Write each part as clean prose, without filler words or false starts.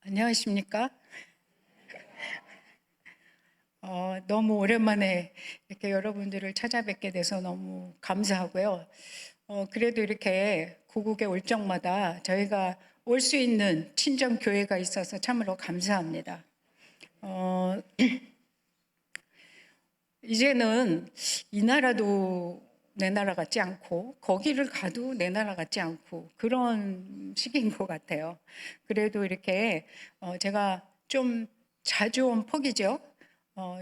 안녕하십니까? 너무 오랜만에 이렇게 여러분들을 찾아뵙게 돼서 너무 감사하고요. 그래도 이렇게 고국에 올 적마다 저희가 올 수 있는 친정 교회가 있어서 참으로 감사합니다. 어, 이제는 이 나라도 내 나라 같지 않고 거기를 가도 내 나라 같지 않고 그런 시기인 것 같아요. 그래도 이렇게 제가 좀 자주 온 폭이죠.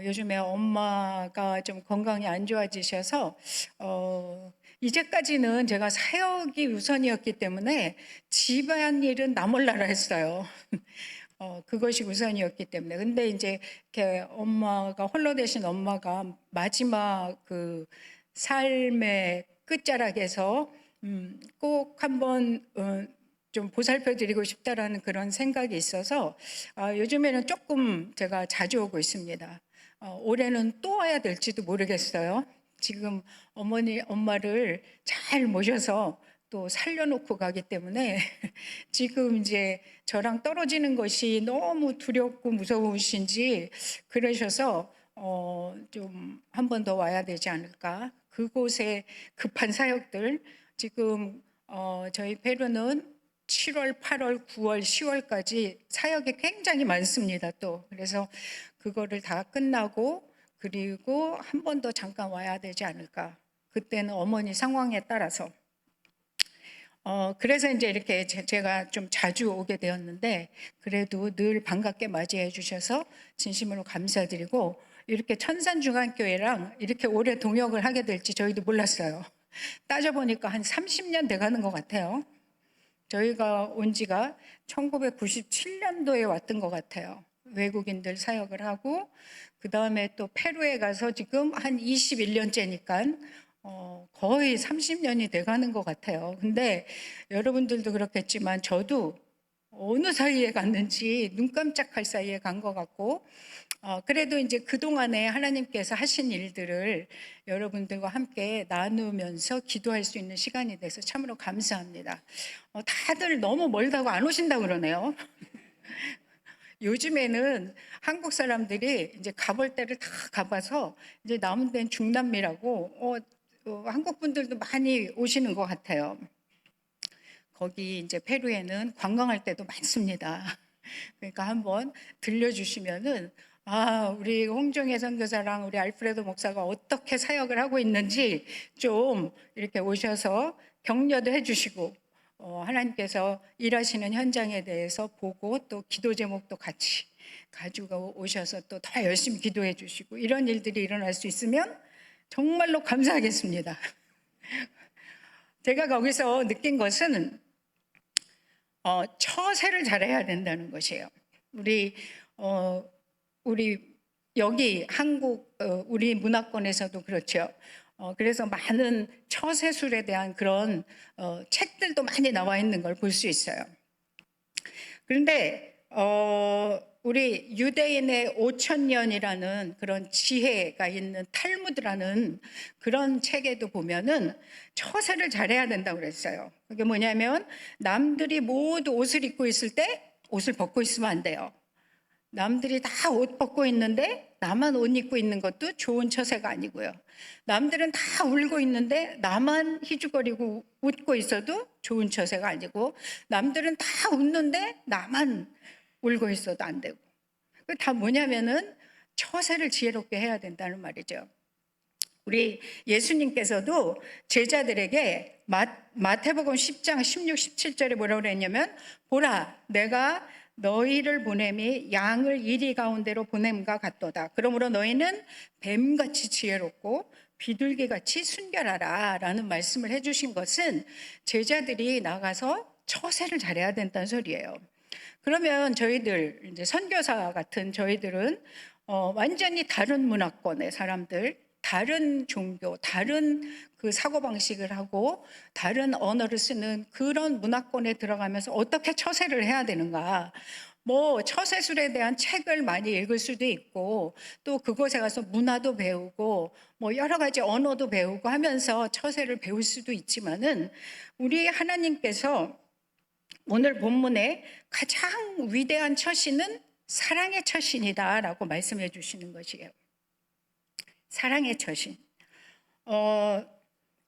요즘에 엄마가 좀 건강이 안 좋아지셔서 이제까지는 제가 사역이 우선이었기 때문에 집안일은 나 몰라라 했어요. 그것이 우선이었기 때문에. 근데 이제 이렇게 엄마가 홀로 되신 엄마가 마지막 그 삶의 끝자락에서 꼭 한번 좀 보살펴 드리고 싶다라는 그런 생각이 있어서 요즘에는 조금 제가 자주 오고 있습니다. 올해는 또 와야 될지도 모르겠어요. 지금 엄마를 잘 모셔서 또 살려놓고 가기 때문에 지금 이제 저랑 떨어지는 것이 너무 두렵고 무서우신지 그러셔서 좀 한 번 더 와야 되지 않을까. 그곳에 급한 사역들 지금 저희 페루는 7월, 8월, 9월, 10월까지 사역이 굉장히 많습니다. 또 그래서 그거를 다 끝나고 그리고 한 번 더 잠깐 와야 되지 않을까. 그때는 어머니 상황에 따라서 그래서 이제 이렇게 제가 좀 자주 오게 되었는데 그래도 늘 반갑게 맞이해 주셔서 진심으로 감사드리고 이렇게 천산중앙교회랑 이렇게 오래 동역을 하게 될지 저희도 몰랐어요. 따져보니까 한 30년 돼가는 것 같아요. 저희가 온 지가 1997년도에 왔던 것 같아요. 외국인들 사역을 하고 그 다음에 또 페루에 가서 지금 한 21년째니까 거의 30년이 돼가는 것 같아요. 근데 여러분들도 그렇겠지만 저도 어느 사이에 갔는지 눈 깜짝할 사이에 간 것 같고 그래도 이제 그동안에 하나님께서 하신 일들을 여러분들과 함께 나누면서 기도할 수 있는 시간이 돼서 참으로 감사합니다. 다들 너무 멀다고 안 오신다고 그러네요. 요즘에는 한국 사람들이 이제 가볼 때를 다 가봐서 이제 남은 데는 중남미라고 한국 분들도 많이 오시는 것 같아요. 거기 이제 페루에는 관광할 때도 많습니다. 그러니까 한번 들려주시면은 우리 홍정혜 선교사랑 우리 알프레도 목사가 어떻게 사역을 하고 있는지 좀 이렇게 오셔서 격려도 해주시고 하나님께서 일하시는 현장에 대해서 보고 또 기도 제목도 같이 가지고 오셔서 또 더 열심히 기도해 주시고 이런 일들이 일어날 수 있으면 정말로 감사하겠습니다. 제가 거기서 느낀 것은 처세를 잘해야 된다는 것이에요. 우리 어, 우리 여기 한국 우리 문화권에서도 그렇죠. 그래서 많은 처세술에 대한 그런 책들도 많이 나와 있는 걸 볼 수 있어요. 그런데 우리 유대인의 5,000년이라는 그런 지혜가 있는 탈무드라는 그런 책에도 보면은 처세를 잘해야 된다고 그랬어요. 그게 뭐냐면 남들이 모두 옷을 입고 있을 때 옷을 벗고 있으면 안 돼요. 남들이 다 옷 벗고 있는데 나만 옷 입고 있는 것도 좋은 처세가 아니고요. 남들은 다 울고 있는데 나만 희죽거리고 웃고 있어도 좋은 처세가 아니고 남들은 다 웃는데 나만 울고 있어도 안 되고. 그 다 뭐냐면은 처세를 지혜롭게 해야 된다는 말이죠. 우리 예수님께서도 제자들에게 마태복음 10장 16, 17절에 뭐라고 그랬냐면 보라 내가 너희를 보냄이 양을 이리 가운데로 보냄과 같도다. 그러므로 너희는 뱀같이 지혜롭고 비둘기같이 순결하라 라는 말씀을 해주신 것은 제자들이 나가서 처세를 잘해야 된다는 소리예요. 그러면 저희들 이제 선교사 같은 저희들은 완전히 다른 문화권의 사람들, 다른 종교, 다른 그 사고방식을 하고 다른 언어를 쓰는 그런 문화권에 들어가면서 어떻게 처세를 해야 되는가. 뭐 처세술에 대한 책을 많이 읽을 수도 있고 또 그곳에 가서 문화도 배우고 뭐 여러 가지 언어도 배우고 하면서 처세를 배울 수도 있지만은 우리 하나님께서 오늘 본문에 가장 위대한 처신은 사랑의 처신이다라고 말씀해 주시는 것이에요. 사랑의 처신.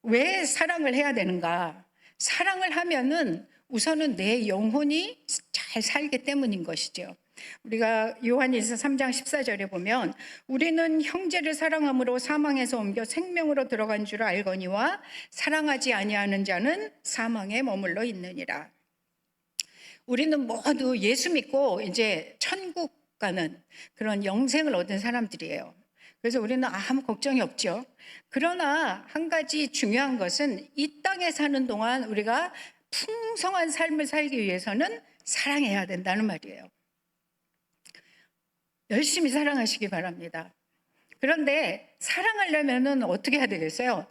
왜 사랑을 해야 되는가? 사랑을 하면은 우선은 내 영혼이 잘 살기 때문인 것이죠. 우리가 요한일서 3장 14절에 보면 우리는 형제를 사랑함으로 사망에서 옮겨 생명으로 들어간 줄 알거니와 사랑하지 아니하는 자는 사망에 머물러 있느니라. 우리는 모두 예수 믿고 이제 천국 가는 그런 영생을 얻은 사람들이에요. 그래서 우리는 아무 걱정이 없죠. 그러나 한 가지 중요한 것은 이 땅에 사는 동안 우리가 풍성한 삶을 살기 위해서는 사랑해야 된다는 말이에요. 열심히 사랑하시기 바랍니다. 그런데 사랑하려면 어떻게 해야 되겠어요?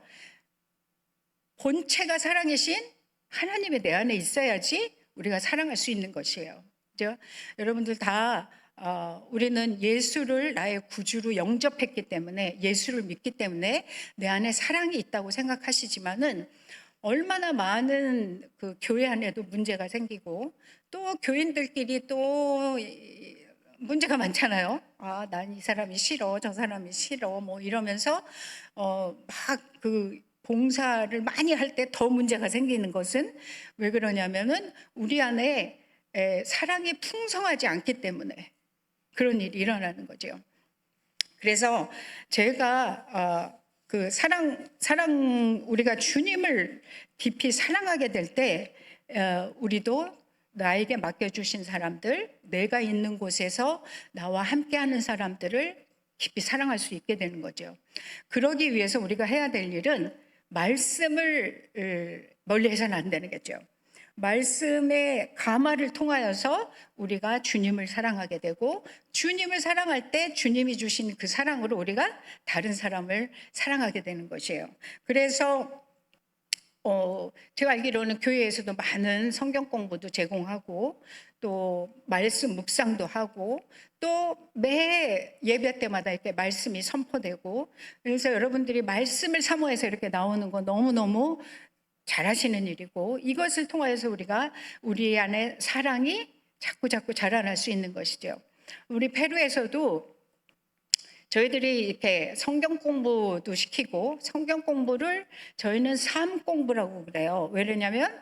본체가 사랑이신 하나님이 내 안에 있어야지 우리가 사랑할 수 있는 것이에요. 그죠? 여러분들 다 우리는 예수를 나의 구주로 영접했기 때문에, 예수를 믿기 때문에 내 안에 사랑이 있다고 생각하시지만은 얼마나 많은 그 교회 안에도 문제가 생기고 또 교인들끼리 또 문제가 많잖아요. 난 이 사람이 싫어, 저 사람이 싫어, 뭐 이러면서 막 그 봉사를 많이 할 때 더 문제가 생기는 것은 왜 그러냐면은 우리 안에 사랑이 풍성하지 않기 때문에 그런 일이 일어나는 거죠. 그래서 제가 그 사랑 우리가 주님을 깊이 사랑하게 될 때 우리도 나에게 맡겨주신 사람들, 내가 있는 곳에서 나와 함께하는 사람들을 깊이 사랑할 수 있게 되는 거죠. 그러기 위해서 우리가 해야 될 일은 말씀을 멀리해서는 안 되는 거죠. 말씀의 감화를 통하여서 우리가 주님을 사랑하게 되고, 주님을 사랑할 때 주님이 주신 그 사랑으로 우리가 다른 사람을 사랑하게 되는 것이에요. 그래서 제가 알기로는 교회에서도 많은 성경 공부도 제공하고 또 말씀 묵상도 하고 또 매 예배 때마다 이렇게 말씀이 선포되고, 그래서 여러분들이 말씀을 사모해서 이렇게 나오는 거 너무너무 잘하시는 일이고, 이것을 통하여서 우리가 우리 안에 사랑이 자꾸 자라날 수 있는 것이죠. 우리 페루에서도 저희들이 이렇게 성경 공부도 시키고, 성경 공부를 저희는 삶 공부라고 그래요. 왜냐하면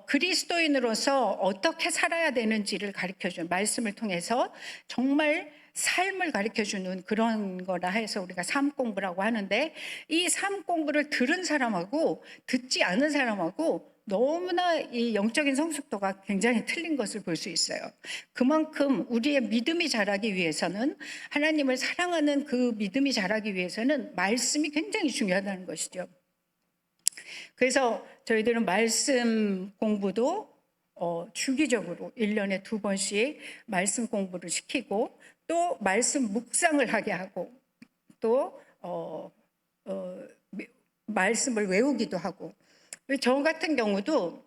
그리스도인으로서 어떻게 살아야 되는지를 가르쳐주는, 말씀을 통해서 정말 삶을 가르쳐주는 그런 거라 해서 우리가 삶 공부라고 하는데, 이 삶 공부를 들은 사람하고 듣지 않은 사람하고 너무나 이 영적인 성숙도가 굉장히 틀린 것을 볼 수 있어요. 그만큼 우리의 믿음이 자라기 위해서는, 하나님을 사랑하는 그 믿음이 자라기 위해서는 말씀이 굉장히 중요하다는 것이죠. 그래서 저희들은 말씀 공부도 주기적으로 1년에 2번씩 말씀 공부를 시키고, 또 말씀 묵상을 하게 하고, 또 말씀을 외우기도 하고. 저 같은 경우도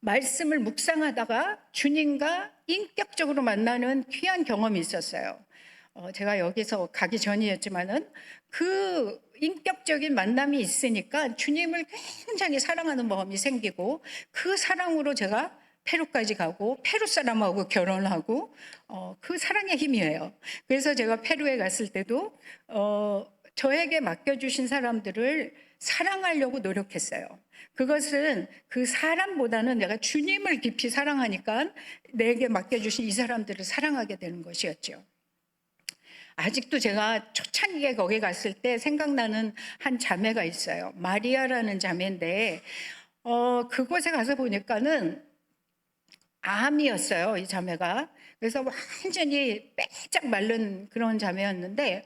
말씀을 묵상하다가 주님과 인격적으로 만나는 귀한 경험이 있었어요. 제가 여기서 가기 전이었지만은 그 인격적인 만남이 있으니까 주님을 굉장히 사랑하는 마음이 생기고, 그 사랑으로 제가 페루까지 가고 페루 사람하고 결혼하고, 그 사랑의 힘이에요. 그래서 제가 페루에 갔을 때도 저에게 맡겨주신 사람들을 사랑하려고 노력했어요. 그것은 그 사람보다는 내가 주님을 깊이 사랑하니까 내게 맡겨주신 이 사람들을 사랑하게 되는 것이었죠. 아직도 제가 초창기에 거기 갔을 때 생각나는 한 자매가 있어요. 마리아라는 자매인데 그곳에 가서 보니까는 암이었어요, 이 자매가. 그래서 완전히 빼짝 마른 그런 자매였는데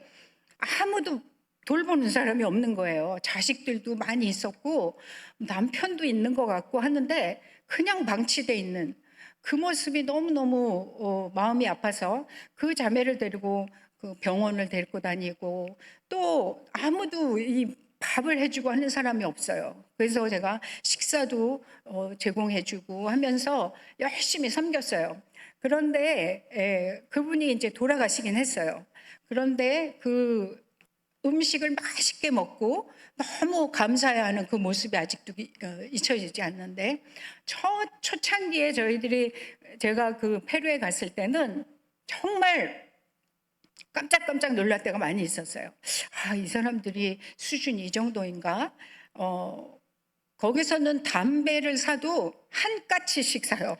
아무도 돌보는 사람이 없는 거예요. 자식들도 많이 있었고 남편도 있는 것 같고 하는데 그냥 방치돼 있는 그 모습이 너무너무 마음이 아파서 그 자매를 데리고 그 병원을 데리고 다니고, 또 아무도 이 밥을 해주고 하는 사람이 없어요. 그래서 제가 식사도 제공해주고 하면서 열심히 섬겼어요. 그런데 그분이 이제 돌아가시긴 했어요. 그런데 그 음식을 맛있게 먹고 너무 감사해하는 그 모습이 아직도 잊혀지지 않는데, 초창기에 제가 그 페루에 갔을 때는 정말 깜짝깜짝 놀랄 때가 많이 있었어요. 아, 이 사람들이 수준이 이 정도인가? 거기서는 담배를 사도 한 까치씩 사요.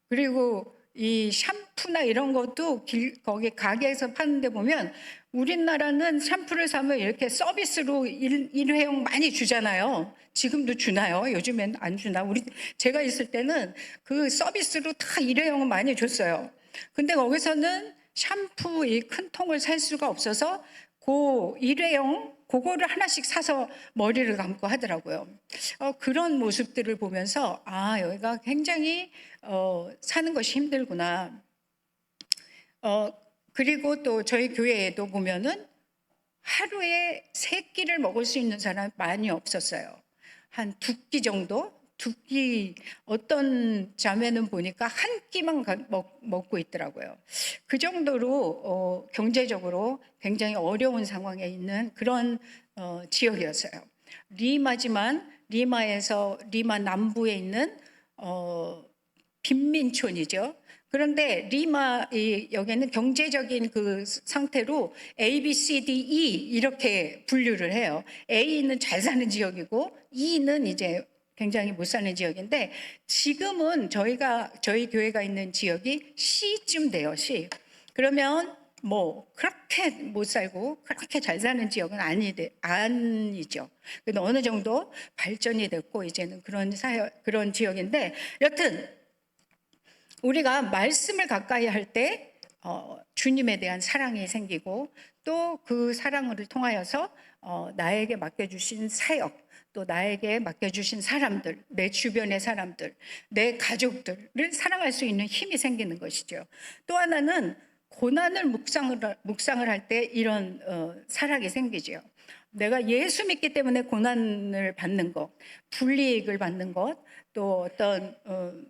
그리고 이 샴푸나 이런 것도 거기 가게에서 파는데 보면, 우리나라는 샴푸를 사면 이렇게 서비스로 일회용 많이 주잖아요. 지금도 주나요? 요즘엔 안 주나? 제가 있을 때는 그 서비스로 다 일회용을 많이 줬어요. 근데 거기서는 샴푸 이 큰 통을 살 수가 없어서 그 일회용 그거를 하나씩 사서 머리를 감고 하더라고요. 그런 모습들을 보면서 아, 여기가 굉장히 사는 것이 힘들구나. 그리고 또 저희 교회에도 보면은 하루에 3끼를 먹을 수 있는 사람이 많이 없었어요. 한 2끼 정도? 2끼, 어떤 자매는 보니까 한 끼만 먹고 있더라고요. 그 정도로 경제적으로 굉장히 어려운 상황에 있는 그런 지역이었어요. 리마지만 리마 남부에 있는 빈민촌이죠. 그런데 여기는 경제적인 그 상태로 A, B, C, D, E 이렇게 분류를 해요. A는 잘 사는 지역이고 E는 이제 굉장히 못 사는 지역인데, 지금은 저희 교회가 있는 지역이 C쯤 돼요. C. 그러면 뭐 그렇게 못 살고 그렇게 잘 사는 지역은 아니죠. 근데 어느 정도 발전이 됐고 이제는 그런 지역인데, 여튼 우리가 말씀을 가까이 할 때 주님에 대한 사랑이 생기고, 또 그 사랑을 통하여서 나에게 맡겨주신 사역, 또 나에게 맡겨주신 사람들, 내 주변의 사람들, 내 가족들을 사랑할 수 있는 힘이 생기는 것이죠. 또 하나는 고난을 묵상을 할 때 이런 사랑이 생기죠. 내가 예수 믿기 때문에 고난을 받는 것, 불이익을 받는 것, 또 어떤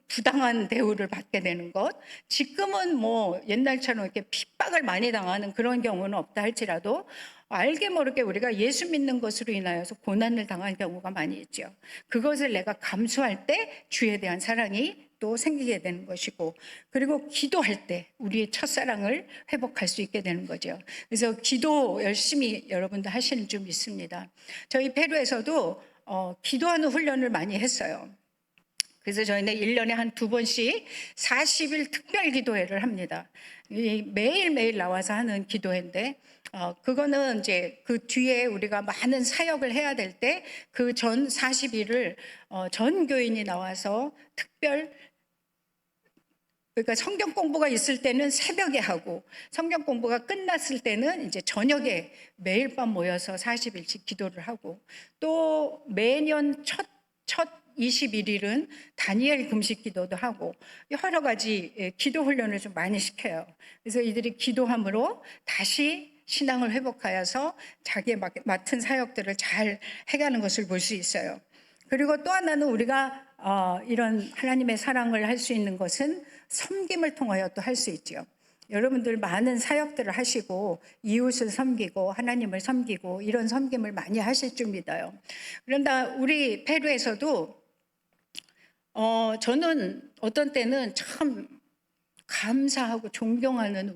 부당한 대우를 받게 되는 것, 지금은 뭐 옛날처럼 이렇게 핍박을 많이 당하는 그런 경우는 없다 할지라도 알게 모르게 우리가 예수 믿는 것으로 인하여서 고난을 당할 경우가 많이 있죠. 그것을 내가 감수할 때 주에 대한 사랑이 또 생기게 되는 것이고, 그리고 기도할 때 우리의 첫사랑을 회복할 수 있게 되는 거죠. 그래서 기도 열심히 여러분들 하시는 줄 믿습니다. 저희 페루에서도 기도하는 훈련을 많이 했어요. 그래서 저희는 1년에 한 2번씩 40일 특별 기도회를 합니다. 매일매일 나와서 하는 기도회인데, 그거는 이제 그 뒤에 우리가 많은 사역을 해야 될 때 그 전 40일을 전 교인이 나와서 그러니까 성경 공부가 있을 때는 새벽에 하고, 성경 공부가 끝났을 때는 이제 저녁에 매일 밤 모여서 40일씩 기도를 하고, 또 매년 첫 21일은 다니엘 금식 기도도 하고, 여러 가지 기도 훈련을 좀 많이 시켜요. 그래서 이들이 기도함으로 다시 신앙을 회복하여서 자기의 맡은 사역들을 잘 해가는 것을 볼 수 있어요. 그리고 또 하나는 우리가 이런 하나님의 사랑을 할 수 있는 것은 섬김을 통하여 또 할 수 있죠. 여러분들 많은 사역들을 하시고 이웃을 섬기고 하나님을 섬기고 이런 섬김을 많이 하실 줄 믿어요. 그런데 우리 페루에서도 저는 어떤 때는 참 감사하고 존경하는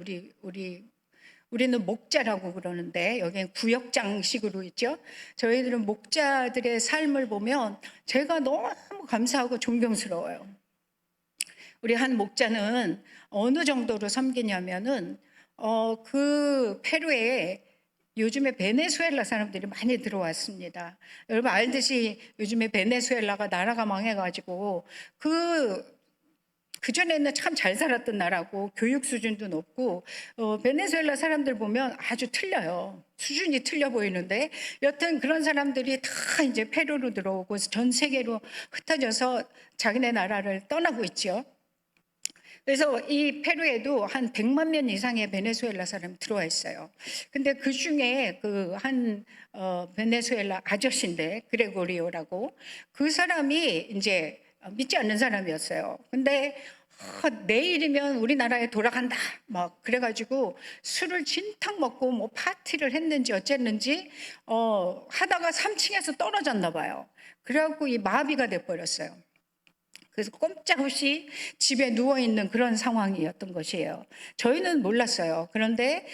우리는 목자라고 그러는데 여기는 구역장식으로 있죠. 저희들은 목자들의 삶을 보면 제가 너무 감사하고 존경스러워요. 우리 한 목자는 어느 정도로 섬기냐면은 그 페루에 요즘에 베네수엘라 사람들이 많이 들어왔습니다. 여러분 알듯이 요즘에 베네수엘라가 나라가 망해가지고 그전에는 참 잘 살았던 나라고 교육 수준도 높고, 베네수엘라 사람들 보면 아주 틀려요. 수준이 틀려 보이는데, 여튼 그런 사람들이 다 이제 페루로 들어오고 전 세계로 흩어져서 자기네 나라를 떠나고 있죠. 그래서 이 페루에도 한 100만 명 이상의 베네수엘라 사람이 들어와 있어요. 근데 그 중에 한 베네수엘라 아저씨인데, 그레고리오라고, 그 사람이 이제 믿지 않는 사람이었어요. 근데 내일이면 우리나라에 돌아간다 막 그래가지고 술을 진탕 먹고 뭐 파티를 했는지 어쨌는지 하다가 3층에서 떨어졌나 봐요. 그래갖고 이 마비가 돼버렸어요. 그래서 꼼짝없이 집에 누워있는 그런 상황이었던 것이에요. 저희는 몰랐어요. 그런데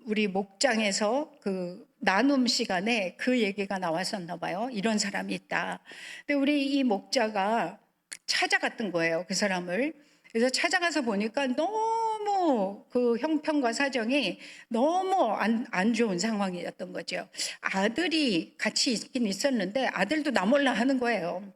우리 목장에서 그 나눔 시간에 그 얘기가 나왔었나 봐요. 이런 사람이 있다. 근데 우리 이 목자가 찾아갔던 거예요, 그 사람을. 그래서 찾아가서 보니까 너무 그 형편과 사정이 너무 안 좋은 상황이었던 거죠. 아들이 같이 있긴 있었는데 아들도 나 몰라 하는 거예요.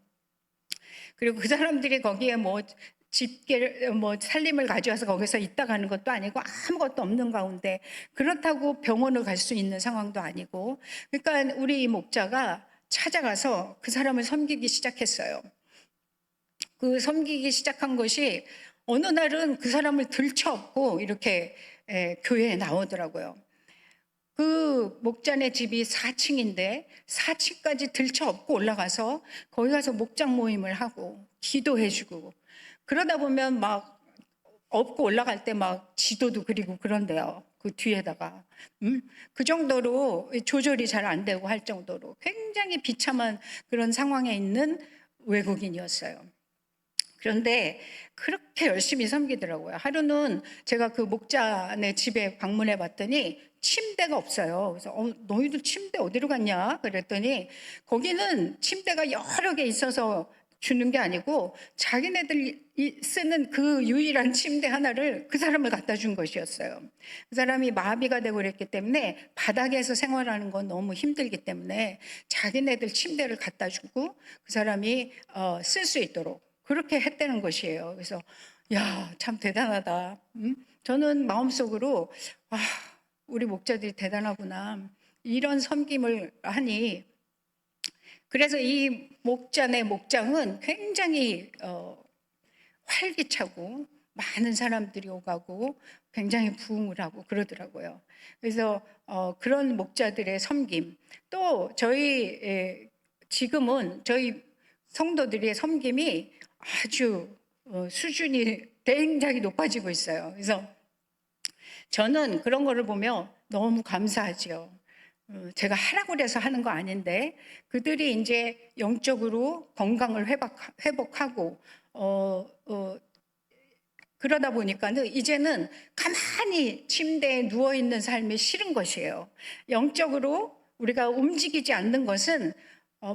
그리고 그 사람들이 거기에 뭐 집게 뭐 살림을 가져와서 거기서 있다 가는 것도 아니고 아무것도 없는 가운데 그렇다고 병원을 갈 수 있는 상황도 아니고, 그러니까 우리 이 목자가 찾아가서 그 사람을 섬기기 시작했어요. 그 섬기기 시작한 것이 어느 날은 그 사람을 들쳐업고 이렇게 교회에 나오더라고요. 그 목자네 집이 4층인데 4층까지 들쳐업고 올라가서 거기 가서 목장 모임을 하고 기도해주고, 그러다 보면 막 업고 올라갈 때 막 지도도 그리고 그런데요. 그 뒤에다가 그 정도로 조절이 잘 안 되고 할 정도로 굉장히 비참한 그런 상황에 있는 외국인이었어요. 그런데 그렇게 열심히 섬기더라고요. 하루는 제가 그 목자네 집에 방문해 봤더니 침대가 없어요. 그래서 너희들 침대 어디로 갔냐 그랬더니 거기는 침대가 여러 개 있어서 주는 게 아니고 자기네들이 쓰는 그 유일한 침대 하나를 그 사람을 갖다 준 것이었어요. 그 사람이 마비가 되고 그랬기 때문에 바닥에서 생활하는 건 너무 힘들기 때문에 자기네들 침대를 갖다 주고 그 사람이 쓸 수 있도록 그렇게 했다는 것이에요. 그래서 야, 참 대단하다. 저는 마음속으로 우리 목자들이 대단하구나. 이런 섬김을 하니, 그래서 이 목자네 목장은 굉장히 활기차고 많은 사람들이 오가고 굉장히 부흥을 하고 그러더라고요. 그래서 그런 목자들의 섬김, 또 저희 지금은 저희 성도들의 섬김이 아주 수준이 굉장히 높아지고 있어요. 그래서 저는 그런 거를 보면 너무 감사하죠. 제가 하라고 그래서 하는 거 아닌데 그들이 이제 영적으로 건강을 회복하고 그러다 보니까는 이제는 가만히 침대에 누워 있는 삶이 싫은 것이에요. 영적으로 우리가 움직이지 않는 것은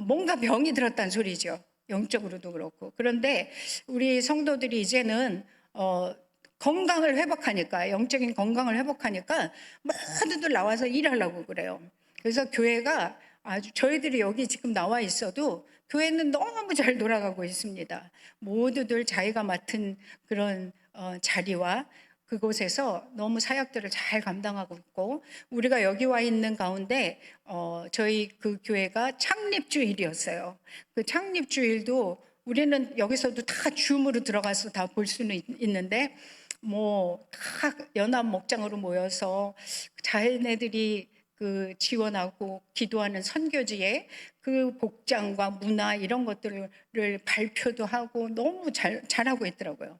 뭔가 병이 들었다는 소리죠. 영적으로도 그렇고. 그런데 우리 성도들이 이제는 건강을 회복하니까, 영적인 건강을 회복하니까 모두들 나와서 일하려고 그래요. 그래서 교회가 아주, 저희들이 여기 지금 나와 있어도 교회는 너무 잘 돌아가고 있습니다. 모두들 자기가 맡은 그런 자리와 그곳에서 너무 사역들을 잘 감당하고 있고, 우리가 여기 와 있는 가운데 저희 그 교회가 창립주일이었어요. 그 창립주일도 우리는 여기서도 다 줌으로 들어가서 다 볼 수는 있는데 뭐 다 연합 목장으로 모여서 자기네들이 그 지원하고 기도하는 선교지에 그 복장과 문화 이런 것들을 발표도 하고 너무 잘하고 있더라고요.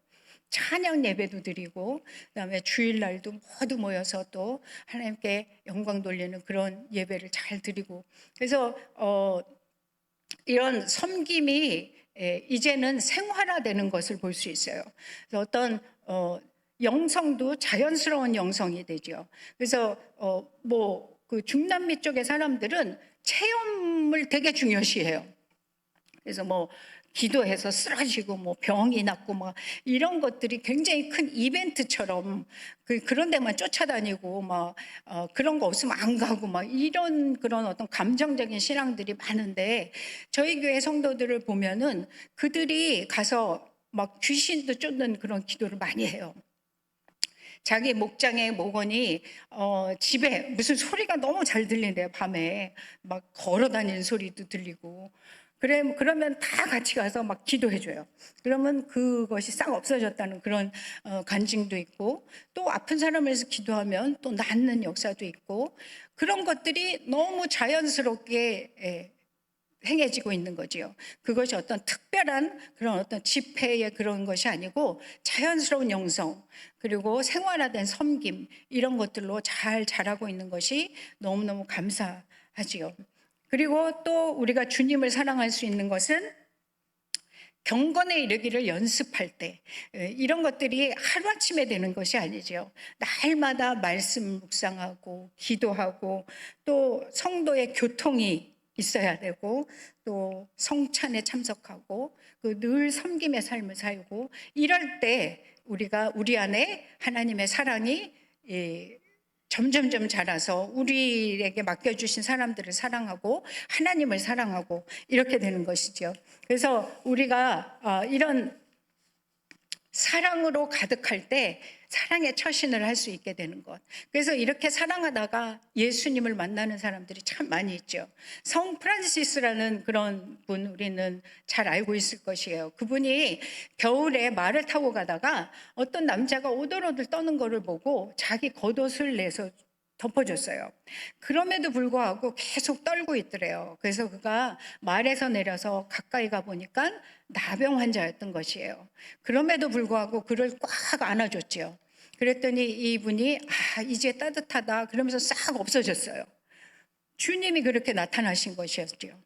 찬양 예배도 드리고 그다음에 주일날도 모두 모여서 또 하나님께 영광 돌리는 그런 예배를 잘 드리고, 그래서 이런 섬김이 이제는 생활화되는 것을 볼 수 있어요. 그래서 어떤 영성도 자연스러운 영성이 되죠. 그래서 뭐 그 중남미 쪽의 사람들은 체험을 되게 중요시해요. 그래서 뭐 기도해서 쓰러지고 뭐 병이 났고 뭐 이런 것들이 굉장히 큰 이벤트처럼 그런 데만 쫓아다니고 막 그런 거 없으면 안 가고 막 이런 그런 어떤 감정적인 신앙들이 많은데, 저희 교회 성도들을 보면은 그들이 가서 막 귀신도 쫓는 그런 기도를 많이 해요. 자기 목장의 목원이 집에 무슨 소리가 너무 잘 들린대요. 밤에 막 걸어 다니는 소리도 들리고. 그러면 다 같이 가서 막 기도해줘요. 그러면 그것이 싹 없어졌다는 그런 간증도 있고, 또 아픈 사람을 위해서 기도하면 또 낫는 역사도 있고, 그런 것들이 너무 자연스럽게 행해지고 있는 거지요. 그것이 어떤 특별한 그런 어떤 집회의 그런 것이 아니고 자연스러운 영성 그리고 생활화된 섬김 이런 것들로 잘 자라고 있는 것이 너무너무 감사하지요. 그리고 또 우리가 주님을 사랑할 수 있는 것은 경건에 이르기를 연습할 때 이런 것들이 하루아침에 되는 것이 아니죠. 날마다 말씀 묵상하고 기도하고 또 성도의 교통이 있어야 되고 또 성찬에 참석하고 늘 섬김의 삶을 살고 이럴 때 우리가 우리 안에 하나님의 사랑이 점점점 자라서 우리에게 맡겨주신 사람들을 사랑하고 하나님을 사랑하고 이렇게 되는 것이죠. 그래서 우리가 이런 사랑으로 가득할 때 사랑의 처신을 할 수 있게 되는 것. 그래서 이렇게 사랑하다가 예수님을 만나는 사람들이 참 많이 있죠. 성 프란시스라는 그런 분 우리는 잘 알고 있을 것이에요. 그분이 겨울에 말을 타고 가다가 어떤 남자가 오돌오돌 떠는 거를 보고 자기 겉옷을 내서 덮어줬어요. 그럼에도 불구하고 계속 떨고 있더래요. 그래서 그가 말에서 내려서 가까이 가보니까 나병 환자였던 것이에요. 그럼에도 불구하고 그를 꽉 안아줬죠. 그랬더니 이분이 이제 따뜻하다 그러면서 싹 없어졌어요. 주님이 그렇게 나타나신 것이었죠.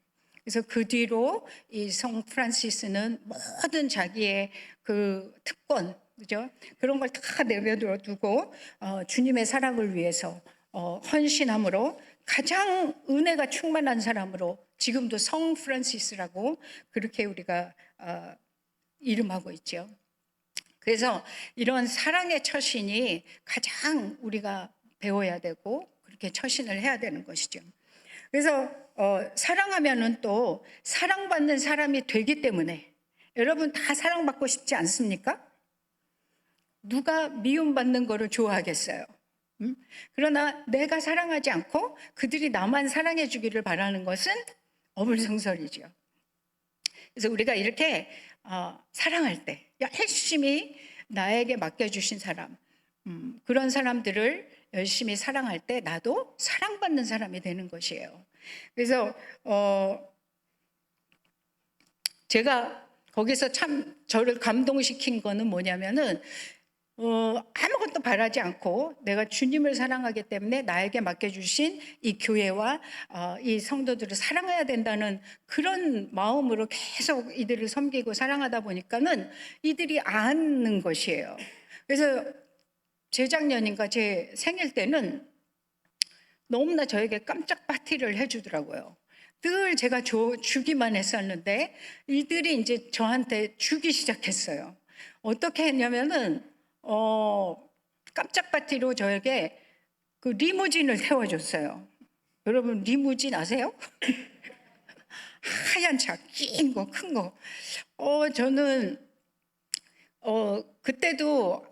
그래서 그 뒤로 이 성 프란시스는 모든 자기의 그 특권, 그죠? 그런 걸 다 내려두고 주님의 사랑을 위해서 헌신함으로 가장 은혜가 충만한 사람으로 지금도 성 프란시스라고 그렇게 우리가 이름하고 있죠. 그래서 이런 사랑의 처신이 가장 우리가 배워야 되고 그렇게 처신을 해야 되는 것이죠. 그래서 사랑하면은 또 사랑받는 사람이 되기 때문에 여러분 다 사랑받고 싶지 않습니까? 누가 미움받는 거를 좋아하겠어요? 그러나 내가 사랑하지 않고 그들이 나만 사랑해 주기를 바라는 것은 어불성설이죠. 그래서 우리가 이렇게 사랑할 때 열심히 나에게 맡겨주신 사람 그런 사람들을 열심히 사랑할 때 나도 사랑받는 사람이 되는 것이에요. 그래서 제가 거기서 참 저를 감동시킨 거는 뭐냐면은 아무것도 바라지 않고 내가 주님을 사랑하기 때문에 나에게 맡겨주신 이 교회와 이 성도들을 사랑해야 된다는 그런 마음으로 계속 이들을 섬기고 사랑하다 보니까는 이들이 아는 것이에요. 그래서 재작년인가 제 생일 때는 너무나 저에게 깜짝 파티를 해주더라고요. 늘 제가 주기만 했었는데 이들이 이제 저한테 주기 시작했어요. 어떻게 했냐면은 깜짝 파티로 저에게 그 리무진을 태워줬어요. 여러분 리무진 아세요? 하얀 차, 긴 거, 큰 거. 저는 그때도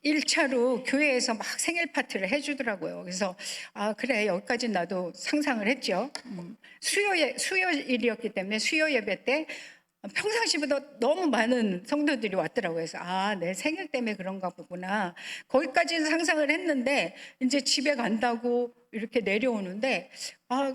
1차로 교회에서 막 생일 파티를 해주더라고요. 그래서 그래 여기까지 나도 상상을 했죠. 수요일이었기 때문에 수요 예배 때 평상시보다 너무 많은 성도들이 왔더라고요. 그래서 내 생일 때문에 그런가 보구나. 거기까지는 상상을 했는데 이제 집에 간다고 이렇게 내려오는데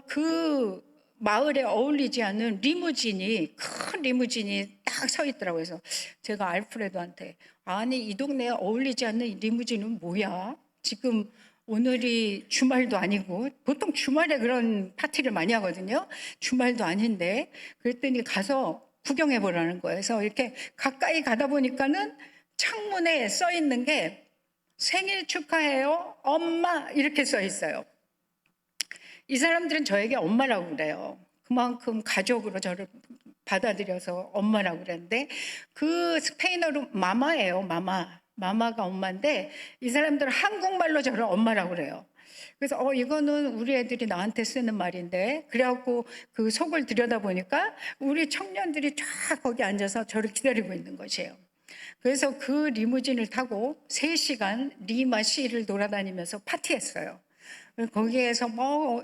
그 마을에 어울리지 않는 리무진이 큰 리무진이 딱 서 있더라고요. 그래서 제가 알프레도한테 아니 이 동네에 어울리지 않는 리무진은 뭐야? 지금 오늘이 주말도 아니고 보통 주말에 그런 파티를 많이 하거든요. 주말도 아닌데 그랬더니 가서 구경해 보라는 거예요. 그래서 이렇게 가까이 가다 보니까는 창문에 써 있는 게 생일 축하해요 엄마 이렇게 써 있어요. 이 사람들은 저에게 엄마라고 그래요. 그만큼 가족으로 저를 받아들여서 엄마라고 그랬는데 그 스페인어로 마마예요. 마마가 엄마인데 이 사람들은 한국말로 저를 엄마라고 그래요. 그래서 이거는 우리 애들이 나한테 쓰는 말인데 그래갖고 그 속을 들여다보니까 우리 청년들이 쫙 거기 앉아서 저를 기다리고 있는 것이에요. 그래서 그 리무진을 타고 3시간 리마시를 돌아다니면서 파티했어요. 거기에서 뭐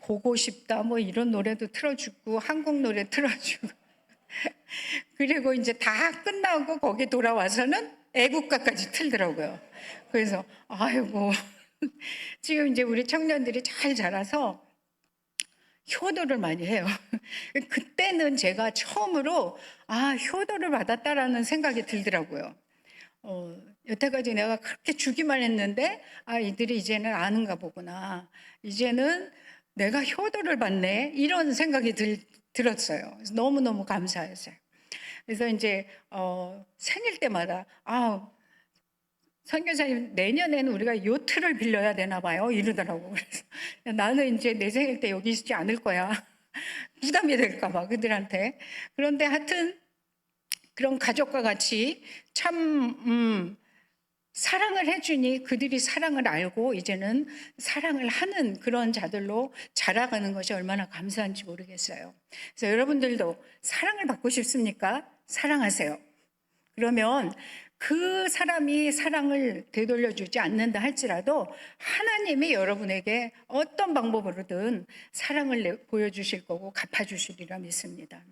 보고 싶다 뭐 이런 노래도 틀어주고 한국 노래 틀어주고 그리고 이제 다 끝나고 거기 돌아와서는 애국가까지 틀더라고요. 그래서 아이고 지금 이제 우리 청년들이 잘 자라서 효도를 많이 해요. 그때는 제가 처음으로 효도를 받았다라는 생각이 들더라고요. 여태까지 내가 그렇게 주기만 했는데 이들이 이제는 아는가 보구나. 이제는 내가 효도를 받네. 이런 생각이 들었어요. 그래서 너무너무 감사했어요. 그래서 이제 생일 때마다 선교사님 내년에는 우리가 요트를 빌려야 되나 봐요 이러더라고. 그래서 나는 이제 내 생일 때 여기 있지 않을 거야. 부담이 될까 봐 그들한테. 그런데 하여튼 그런 가족과 같이 참 사랑을 해주니 그들이 사랑을 알고 이제는 사랑을 하는 그런 자들로 자라가는 것이 얼마나 감사한지 모르겠어요. 그래서 여러분들도 사랑을 받고 싶습니까? 사랑하세요. 그러면 그 사람이 사랑을 되돌려주지 않는다 할지라도 하나님이 여러분에게 어떤 방법으로든 사랑을 보여주실 거고 갚아주시리라 믿습니다.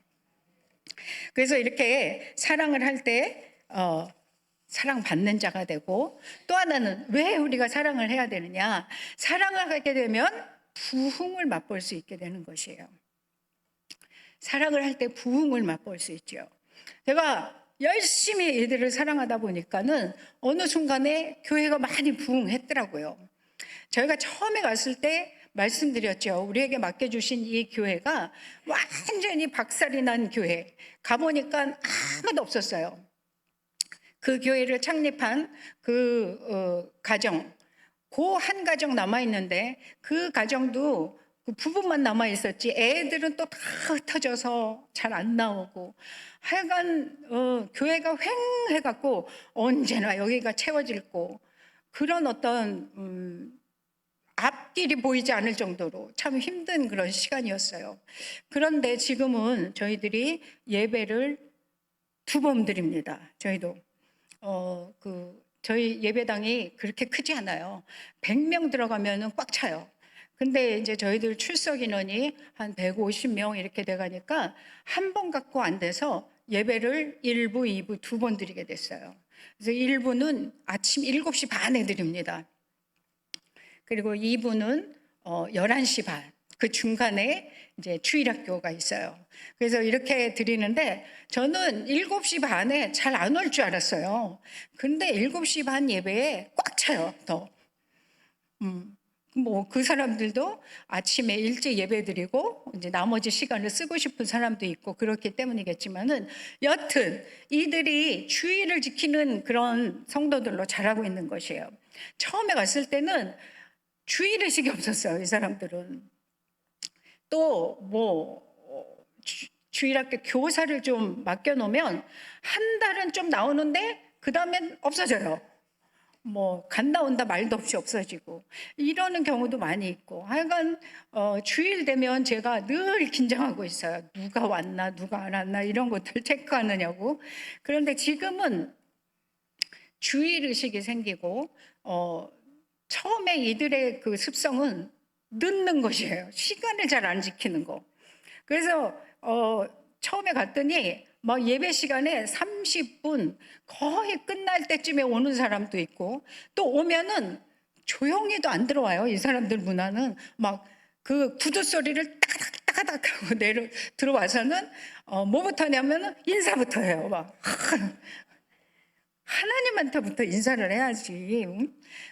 그래서 이렇게 사랑을 할 때 사랑받는 자가 되고, 또 하나는 왜 우리가 사랑을 해야 되느냐, 사랑을 하게 되면 부흥을 맛볼 수 있게 되는 것이에요. 사랑을 할 때 부흥을 맛볼 수 있죠. 제가 열심히 이들을 사랑하다 보니까는 어느 순간에 교회가 많이 부흥했더라고요. 저희가 처음에 갔을 때 말씀드렸죠. 우리에게 맡겨주신 이 교회가 완전히 박살이 난 교회. 가보니까 아무도 없었어요. 그 교회를 창립한 그 가정, 그 한 가정 남아있는데 그 가정도 그 부부만 남아있었지 애들은 또 다 흩어져서 잘 안 나오고 하여간 교회가 휑해갖고 언제나 여기가 채워질 거 그런 어떤 앞길이 보이지 않을 정도로 참 힘든 그런 시간이었어요. 그런데 지금은 저희들이 예배를 2번 드립니다. 저희도 저희 예배당이 그렇게 크지 않아요. 100명 들어가면은 꽉 차요. 근데 이제 저희들 출석 인원이 한 150명 이렇게 돼가니까 한 번 갖고 안 돼서 예배를 1부, 2부 2번 드리게 됐어요. 그래서 1부는 아침 7시 반에 드립니다. 그리고 2부는 11시 반. 그 중간에 이제 주일학교가 있어요. 그래서 이렇게 드리는데 저는 7시 반에 잘 안 올 줄 알았어요. 근데 7시 반 예배에 꽉 차요, 더. 뭐 그 사람들도 아침에 일찍 예배 드리고 이제 나머지 시간을 쓰고 싶은 사람도 있고 그렇기 때문이겠지만은 여튼 이들이 주의를 지키는 그런 성도들로 자라고 있는 것이에요. 처음에 갔을 때는 주의의식이 없었어요, 이 사람들은. 또 주일학교 교사를 좀 맡겨놓으면 한 달은 좀 나오는데 그 다음엔 없어져요. 갔다 온다 말도 없이 없어지고 이러는 경우도 많이 있고 하여간 주일 되면 제가 늘 긴장하고 있어요. 누가 왔나 누가 안 왔나 이런 것들 체크하느냐고. 그런데 지금은 주일의식이 생기고 처음에 이들의 그 습성은 늦는 것이에요. 시간을 잘 안 지키는 거. 그래서 처음에 갔더니 막 예배 시간에 30분 거의 끝날 때쯤에 오는 사람도 있고 또 오면은 조용히도 안 들어와요. 이 사람들 문화는 막 그 구두 소리를 따가닥 하고 들어와서는 뭐부터 하냐면 인사부터 해요. 막 하나님한테부터 인사를 해야지.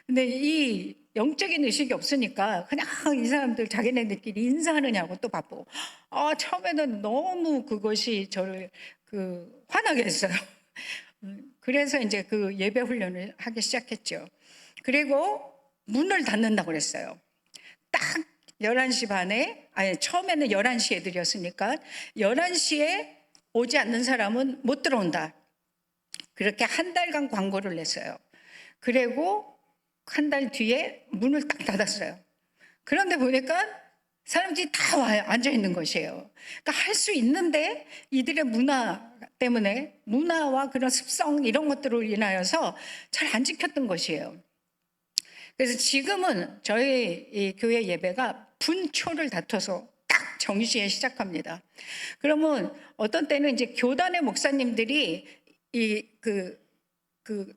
근데 이 영적인 의식이 없으니까 그냥 이 사람들 자기네들끼리 인사하느냐고 또 바쁘고. 처음에는 너무 그것이 저를 화나게 했어요. 그래서 이제 그 예배 훈련을 하기 시작했죠. 그리고 문을 닫는다고 그랬어요. 딱 11시 반에, 처음에는 11시에 드렸으니까 11시에 오지 않는 사람은 못 들어온다. 그렇게 한 달간 광고를 냈어요. 그리고 한 달 뒤에 문을 딱 닫았어요. 그런데 보니까 사람들이 다 와요. 앉아 있는 것이에요. 그러니까 할 수 있는데 이들의 문화 때문에 문화와 그런 습성 이런 것들로 인하여서 잘 안 지켰던 것이에요. 그래서 지금은 저희 이 교회 예배가 분초를 다퉈서 딱 정시에 시작합니다. 그러면 어떤 때는 이제 교단의 목사님들이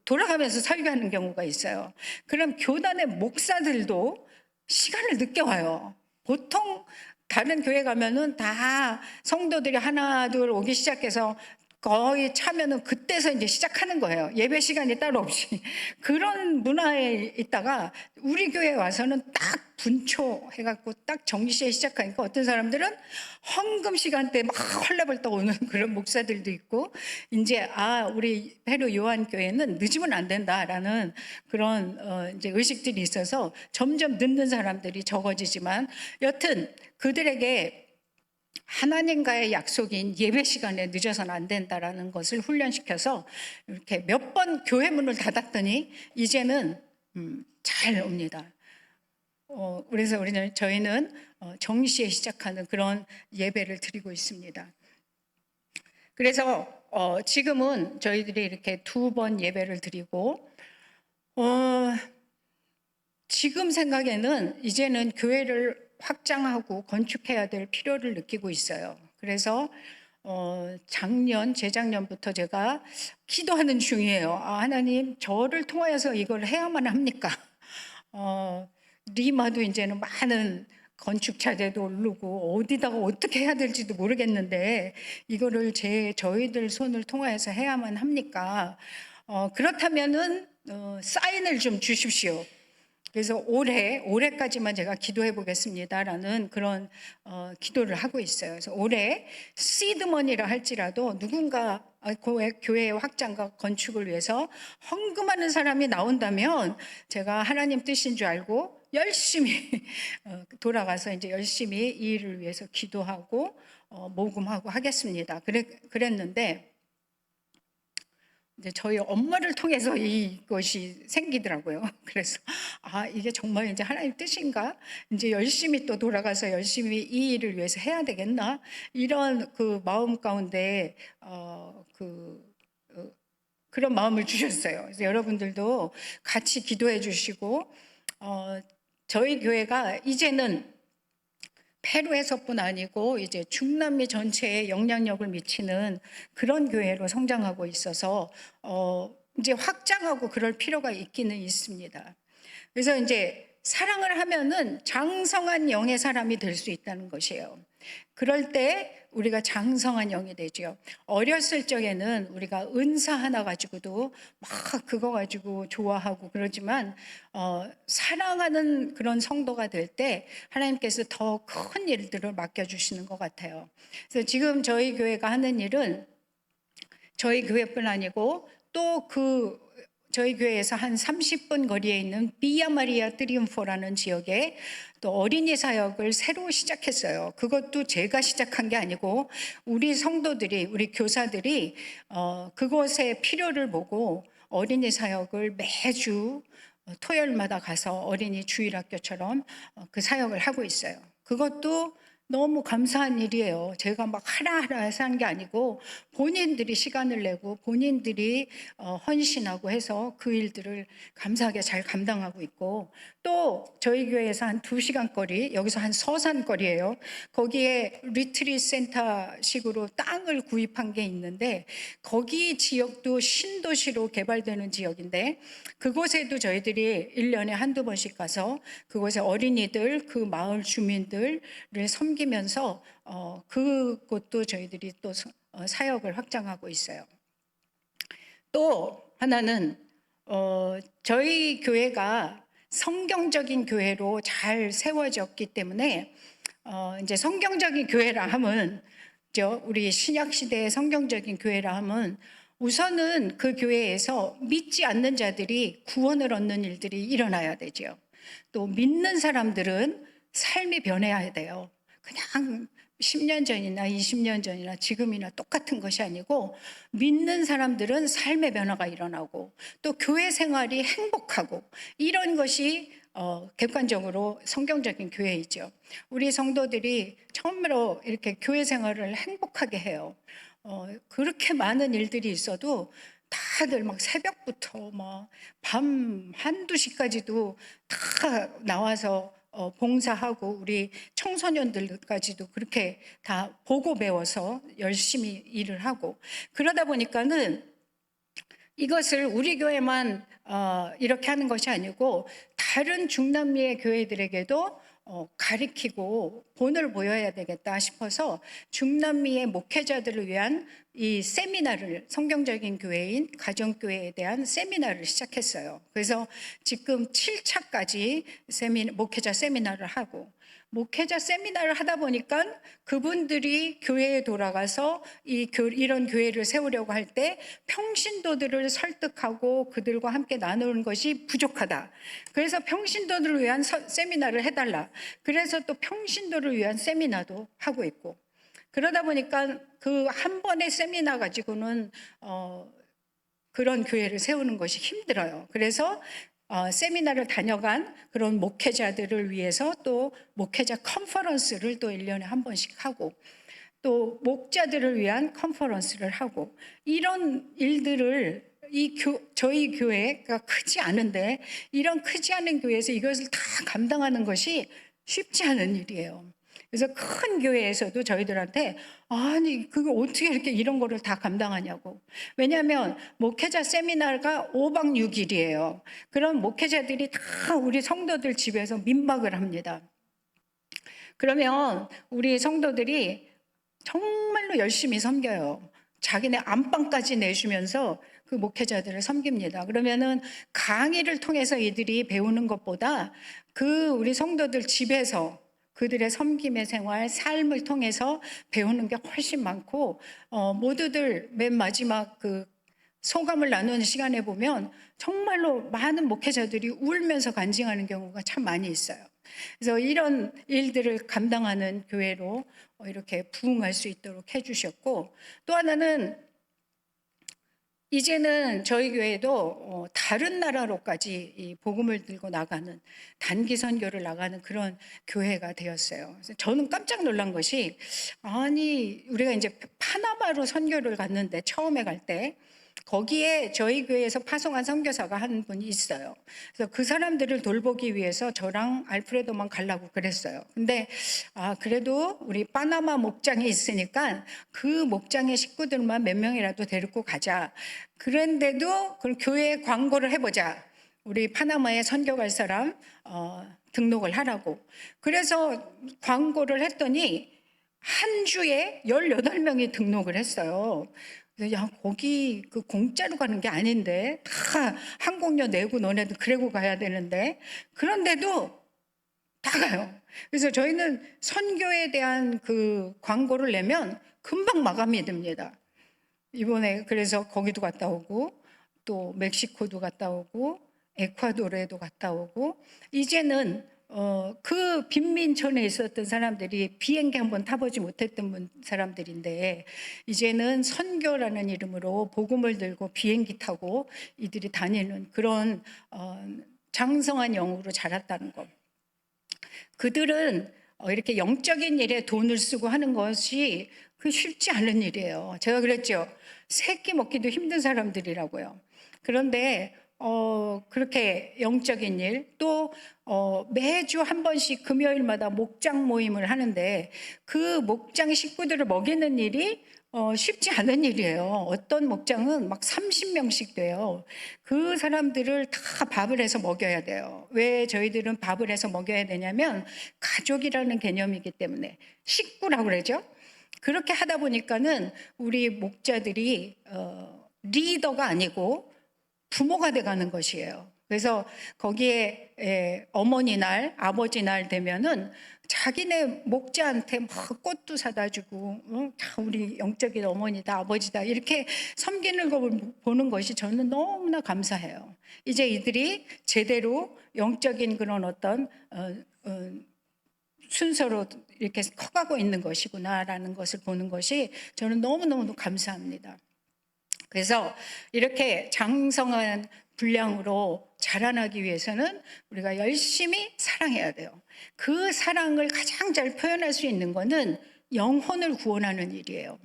돌아가면서 설교하는 경우가 있어요. 그럼 교단의 목사들도 시간을 늦게 와요. 보통 다른 교회 가면은 다 성도들이 하나 둘 오기 시작해서 거의 차면은 그때서 이제 시작하는 거예요. 예배 시간이 따로 없이. 그런 문화에 있다가 우리 교회 와서는 딱 분초해갖고 딱 정시에 시작하니까 어떤 사람들은 헌금 시간대 막 헐레벌떡 오는 그런 목사들도 있고, 이제 우리 페루 요한교회는 늦으면 안 된다라는 그런 이제 의식들이 있어서 점점 늦는 사람들이 적어지지만, 여튼 그들에게 하나님과의 약속인 예배 시간에 늦어서는 안 된다라는 것을 훈련시켜서 이렇게 몇 번 교회 문을 닫았더니 이제는 잘 옵니다. 그래서 저희는 정시에 시작하는 그런 예배를 드리고 있습니다. 그래서 지금은 저희들이 이렇게 2번 예배를 드리고, 지금 생각에는 이제는 교회를 확장하고 건축해야 될 필요를 느끼고 있어요. 그래서 재작년부터 제가 기도하는 중이에요. 하나님, 저를 통하여서 이걸 해야만 합니까? 리마도 이제는 많은 건축자재도 오르고 어디다가 어떻게 해야 될지도 모르겠는데 이거를 저희들 손을 통하여서 해야만 합니까? 그렇다면은 사인을 좀 주십시오. 그래서 올해까지만 제가 기도해 보겠습니다라는 그런 기도를 하고 있어요. 그래서 올해 시드머니라 할지라도 누군가 교회 확장과 건축을 위해서 헌금하는 사람이 나온다면 제가 하나님 뜻인 줄 알고 열심히 돌아가서 이제 열심히 이 일을 위해서 기도하고 모금하고 하겠습니다. 그랬는데 이제 저희 엄마를 통해서 이것이 생기더라고요. 그래서 이게 정말 이제 하나님 뜻인가? 이제 열심히 또 돌아가서 열심히 이 일을 위해서 해야 되겠나? 이런 그 마음 가운데 그런 마음을 주셨어요. 그래서 여러분들도 같이 기도해 주시고, 저희 교회가 이제는 페루에서뿐 아니고 이제 중남미 전체에 영향력을 미치는 그런 교회로 성장하고 있어서 이제 확장하고 그럴 필요가 있기는 있습니다. 그래서 이제 사랑을 하면은 장성한 영의 사람이 될 수 있다는 것이에요. 그럴 때 우리가 장성한 영이 되죠. 어렸을 적에는 우리가 은사 하나 가지고도 막 그거 가지고 좋아하고 그러지만 사랑하는 그런 성도가 될 때 하나님께서 더 큰 일들을 맡겨주시는 것 같아요. 그래서 지금 저희 교회가 하는 일은 저희 교회뿐 아니고 또 저희 교회에서 한 30분 거리에 있는 비아마리아 트리움포라는 지역에 또 어린이 사역을 새로 시작했어요. 그것도 제가 시작한 게 아니고 우리 성도들이, 우리 교사들이 그곳의 필요를 보고 어린이 사역을 매주 토요일마다 가서 어린이 주일학교처럼 그 사역을 하고 있어요. 그것도 너무 감사한 일이에요. 제가 막 하라 해서 한 게 아니고 본인들이 시간을 내고 본인들이 헌신하고 해서 그 일들을 감사하게 잘 감당하고 있고, 또 저희 교회에서 한 2시간 거리, 여기서 한 서산 거리예요. 거기에 리트릿 센터식으로 땅을 구입한 게 있는데 거기 지역도 신도시로 개발되는 지역인데 그곳에도 저희들이 1년에 한두 번씩 가서 그곳의 어린이들, 그 마을 주민들을 섬기면서 그곳도 저희들이 또 사역을 확장하고 있어요. 또 하나는 저희 교회가 성경적인 교회로 잘 세워졌기 때문에 이제 성경적인 교회라 하면 우리 신약 시대의 성경적인 교회라 하면 우선은 그 교회에서 믿지 않는 자들이 구원을 얻는 일들이 일어나야 되죠. 또 믿는 사람들은 삶이 변해야 돼요. 그냥 10년 전이나 20년 전이나 지금이나 똑같은 것이 아니고 믿는 사람들은 삶의 변화가 일어나고 또 교회 생활이 행복하고 이런 것이 객관적으로 성경적인 교회이죠. 우리 성도들이 처음으로 이렇게 교회 생활을 행복하게 해요. 그렇게 많은 일들이 있어도 다들 막 새벽부터 막 밤 1~2시까지도 다 나와서 봉사하고 우리 청소년들까지도 그렇게 다 보고 배워서 열심히 일을 하고, 그러다 보니까는 이것을 우리 교회만 이렇게 하는 것이 아니고 다른 중남미의 교회들에게도 가리키고 본을 보여야 되겠다 싶어서 중남미의 목회자들을 위한 이 세미나를, 성경적인 교회인 가정교회에 대한 세미나를 시작했어요. 그래서 지금 7차까지 목회자 세미나를 하고, 목회자 세미나를 하다 보니까 그분들이 교회에 돌아가서 이런 교회를 세우려고 할 때 평신도들을 설득하고 그들과 함께 나누는 것이 부족하다. 그래서 평신도들을 위한 세미나를 해달라. 그래서 또 평신도를 위한 세미나도 하고 있고, 그러다 보니까 그 한 번의 세미나 가지고는 그런 교회를 세우는 것이 힘들어요. 그래서 세미나를 다녀간 그런 목회자들을 위해서 또 목회자 컨퍼런스를 또 1년에 한 번씩 하고, 또 목자들을 위한 컨퍼런스를 하고, 이런 일들을 저희 교회가 크지 않은데 이런 크지 않은 교회에서 이것을 다 감당하는 것이 쉽지 않은 일이에요. 그래서 큰 교회에서도 저희들한테 아니 그거 어떻게 이렇게 이런 거를 다 감당하냐고. 왜냐하면 목회자 세미나가 5박 6일이에요. 그런 목회자들이 다 우리 성도들 집에서 민박을 합니다. 그러면 우리 성도들이 정말로 열심히 섬겨요. 자기네 안방까지 내주면서 그 목회자들을 섬깁니다. 그러면은 강의를 통해서 이들이 배우는 것보다 그 우리 성도들 집에서 그들의 섬김의 생활, 삶을 통해서 배우는 게 훨씬 많고, 모두들 맨 마지막 그 소감을 나누는 시간에 보면 정말로 많은 목회자들이 울면서 간증하는 경우가 참 많이 있어요. 그래서 이런 일들을 감당하는 교회로 이렇게 부흥할 수 있도록 해주셨고, 또 하나는 이제는 저희 교회도 다른 나라로까지 이 복음을 들고 나가는, 단기 선교를 나가는 그런 교회가 되었어요. 그래서 저는 깜짝 놀란 것이, 아니 우리가 이제 파나마로 선교를 갔는데, 처음에 갈 때 거기에 저희 교회에서 파송한 선교사가 한 분이 있어요. 그래서 그 사람들을 돌보기 위해서 저랑 알프레도만 가려고 그랬어요. 근데 그래도 우리 파나마 목장이 있으니까 그 목장의 식구들만 몇 명이라도 데리고 가자. 그런데도 그 교회에 광고를 해보자. 우리 파나마에 선교 갈 사람 등록을 하라고. 그래서 광고를 했더니 한 주에 18명이 등록을 했어요. 야, 거기 그 공짜로 가는 게 아닌데, 다 항공료 내고 너네도 그러고 가야 되는데, 그런데도 다 가요. 그래서 저희는 선교에 대한 그 광고를 내면 금방 마감이 됩니다. 이번에 그래서 거기도 갔다 오고, 또 멕시코도 갔다 오고, 에콰도르에도 갔다 오고, 이제는 그 빈민촌에 있었던 사람들이 비행기 한번 타보지 못했던 사람들인데, 이제는 선교라는 이름으로 복음을 들고 비행기 타고 이들이 다니는 그런 장성한 영으로 자랐다는 것. 그들은 이렇게 영적인 일에 돈을 쓰고 하는 것이 쉽지 않은 일이에요. 제가 그랬죠. 새끼 먹기도 힘든 사람들이라고요. 그런데 그렇게 영적인 일, 또 매주 한 번씩 금요일마다 목장 모임을 하는데, 그 목장 식구들을 먹이는 일이 쉽지 않은 일이에요. 어떤 목장은 막 30명씩 돼요. 그 사람들을 다 밥을 해서 먹여야 돼요. 왜 저희들은 밥을 해서 먹여야 되냐면, 가족이라는 개념이기 때문에. 식구라고 그러죠. 그렇게 하다 보니까는 우리 목자들이 리더가 아니고 부모가 돼가는 것이에요. 그래서 거기에 어머니 날, 아버지 날 되면은 자기네 목자한테 막 꽃도 사다 주고, 다 우리 영적인 어머니다, 아버지다, 이렇게 섬기는 걸 보는 것이 저는 너무나 감사해요. 이제 이들이 제대로 영적인 그런 어떤 순서로 이렇게 커가고 있는 것이구나라는 것을 보는 것이 저는 너무너무 감사합니다. 그래서 이렇게 장성한 분량으로 자라나기 위해서는 우리가 열심히 사랑해야 돼요. 그 사랑을 가장 잘 표현할 수 있는 것은 영혼을 구원하는 일이에요.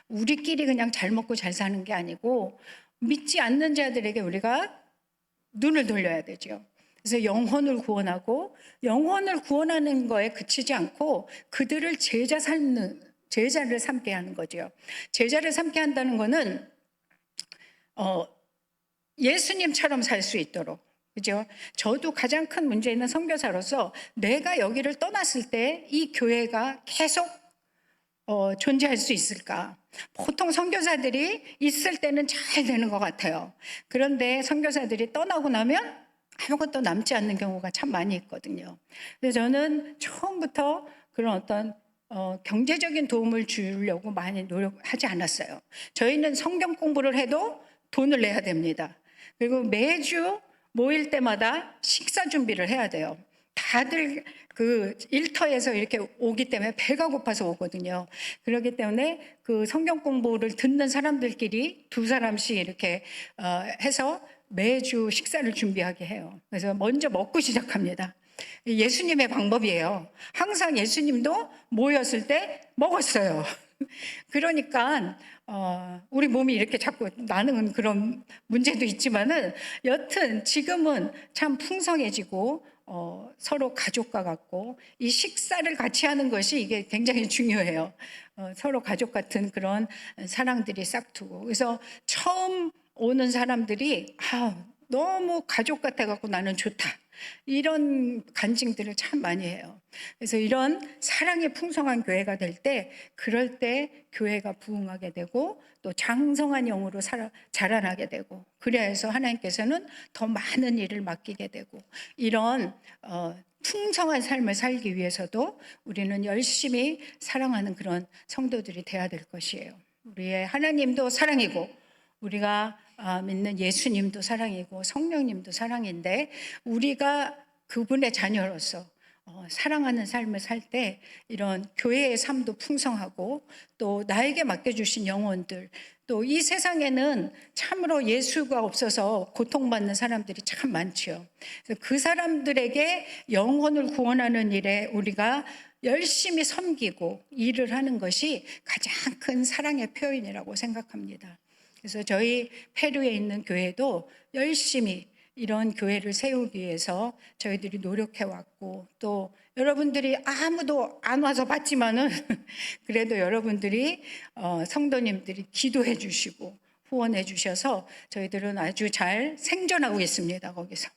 우리끼리 그냥 잘 먹고 잘 사는 게 아니고, 믿지 않는 자들에게 우리가 눈을 돌려야 되죠. 그래서 영혼을 구원하고, 영혼을 구원하는 거에 그치지 않고 그들을 제자를 삼게 하는 거죠. 제자를 삼게 한다는 거는 예수님처럼 살 수 있도록, 그죠? 저도 가장 큰 문제는 선교사로서 내가 여기를 떠났을 때 이 교회가 계속 존재할 수 있을까? 보통 선교사들이 있을 때는 잘 되는 것 같아요. 그런데 선교사들이 떠나고 나면 아무것도 남지 않는 경우가 참 많이 있거든요. 그래서 저는 처음부터 그런 어떤 경제적인 도움을 주려고 많이 노력하지 않았어요. 저희는 성경 공부를 해도 돈을 내야 됩니다. 그리고 매주 모일 때마다 식사 준비를 해야 돼요. 다들 그 일터에서 이렇게 오기 때문에 배가 고파서 오거든요. 그렇기 때문에 그 성경 공부를 듣는 사람들끼리 두 사람씩 이렇게 해서 매주 식사를 준비하게 해요. 그래서 먼저 먹고 시작합니다. 예수님의 방법이에요. 항상 예수님도 모였을 때 먹었어요. 그러니까 우리 몸이 이렇게 자꾸 나는 그런 문제도 있지만은 여튼 지금은 참 풍성해지고 서로 가족과 같고 이 식사를 같이 하는 것이 이게 굉장히 중요해요. 서로 가족 같은 그런 사랑들이 싹트고 그래서 처음 오는 사람들이 너무 가족 같아 갖고 나는 좋다. 이런 간증들을 참 많이 해요. 그래서 이런 사랑이 풍성한 교회가 될 때 그럴 때 교회가 부흥하게 되고 또 장성한 영으로 자라나게 되고 그래야 해서 하나님께서는 더 많은 일을 맡기게 되고 이런 풍성한 삶을 살기 위해서도 우리는 열심히 사랑하는 그런 성도들이 돼야 될 것이에요. 우리의 하나님도 사랑이고 우리가 믿는 예수님도 사랑이고 성령님도 사랑인데 우리가 그분의 자녀로서 사랑하는 삶을 살 때 이런 교회의 삶도 풍성하고 또 나에게 맡겨주신 영혼들 또 이 세상에는 참으로 예수가 없어서 고통받는 사람들이 참 많죠. 그 사람들에게 영혼을 구원하는 일에 우리가 열심히 섬기고 일을 하는 것이 가장 큰 사랑의 표현이라고 생각합니다. 그래서 저희 페루에 있는 교회도 열심히 이런 교회를 세우기 위해서 저희들이 노력해 왔고 또 여러분들이 아무도 안 와서 봤지만은 그래도 여러분들이 성도님들이 기도해 주시고 후원해 주셔서 저희들은 아주 잘 생존하고 있습니다. 거기서.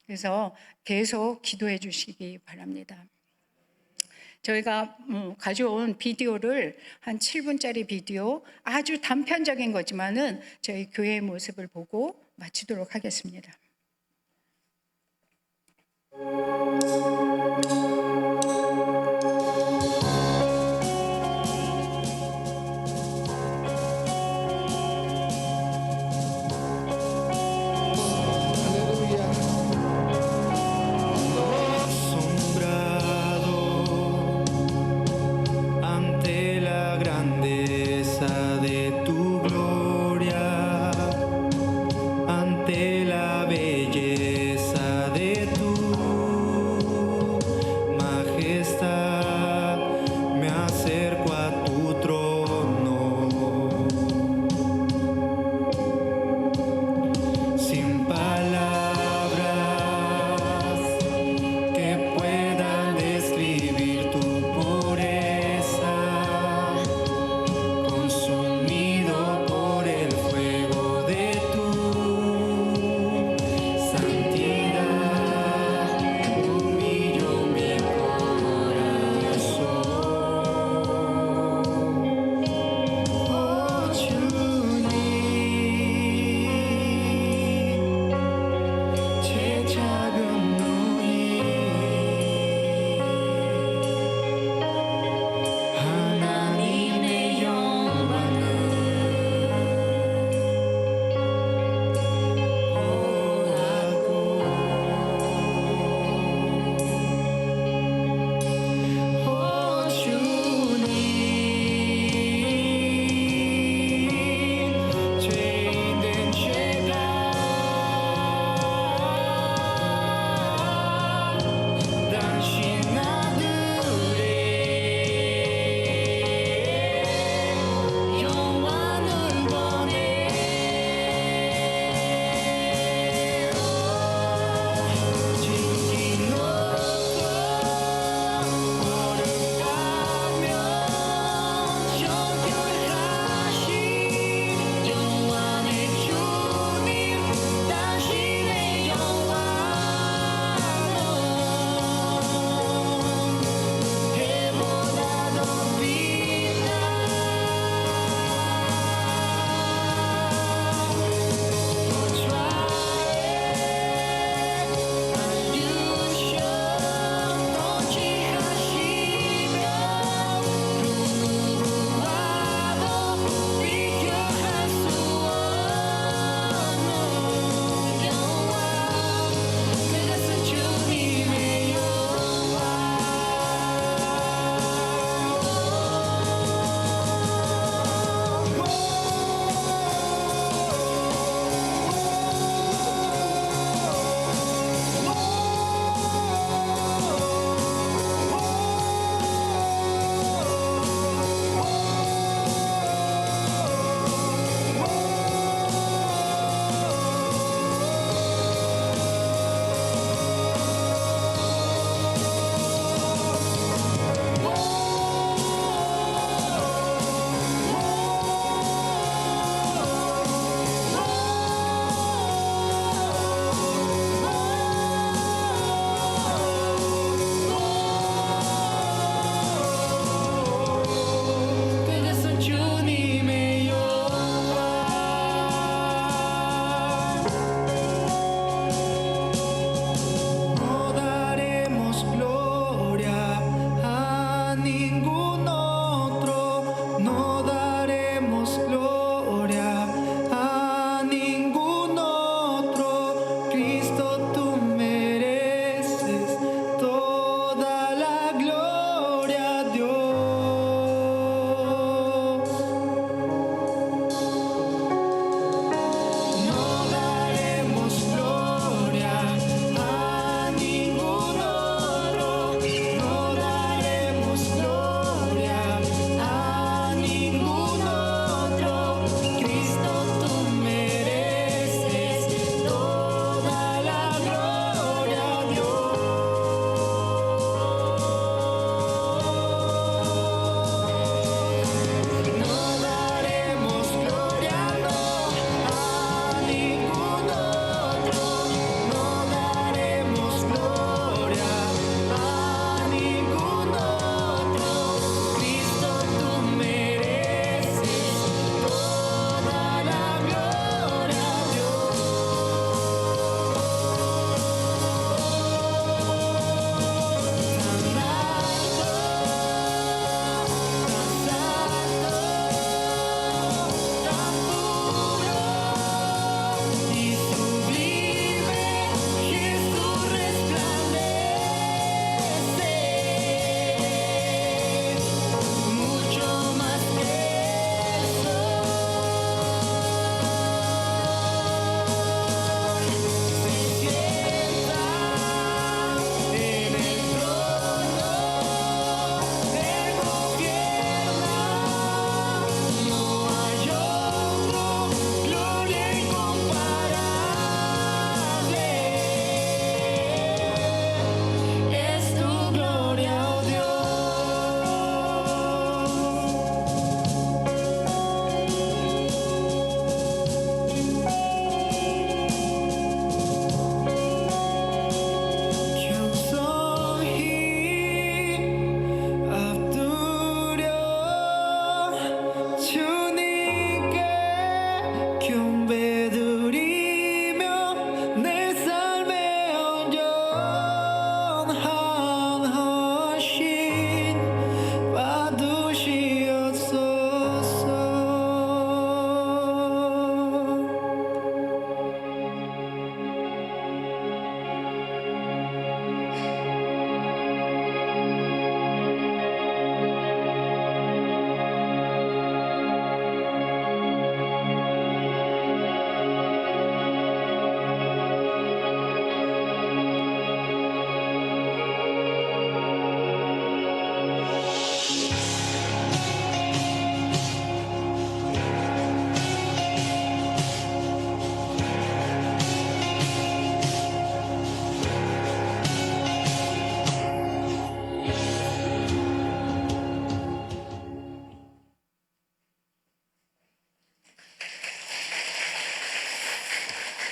그래서 계속 기도해 주시기 바랍니다. 저희가 가져온 비디오를 한 7분짜리 비디오 아주 단편적인 거지만은 저희 교회의 모습을 보고 마치도록 하겠습니다.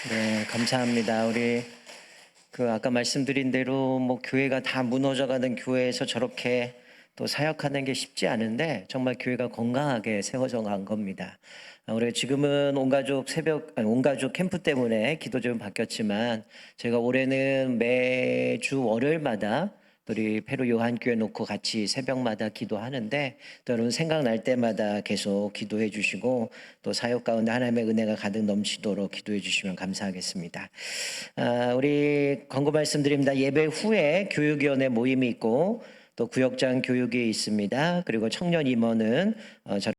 네, 감사합니다. 우리 아까 말씀드린 대로 뭐 교회가 다 무너져가는 교회에서 저렇게 또 사역하는 게 쉽지 않은데 정말 교회가 건강하게 세워져 간 겁니다. 우리 지금은 온 가족 캠프 때문에 기도 좀 바뀌었지만 제가 올해는 매주 월요일마다 우리 페루 요한교회 놓고 같이 새벽마다 기도하는데 또 여러분 생각날 때마다 계속 기도해 주시고 또 사역 가운데 하나님의 은혜가 가득 넘치도록 기도해 주시면 감사하겠습니다. 우리 광고 말씀드립니다. 예배 후에 교육위원회 모임이 있고 또 구역장 교육이 있습니다. 그리고 청년 임원은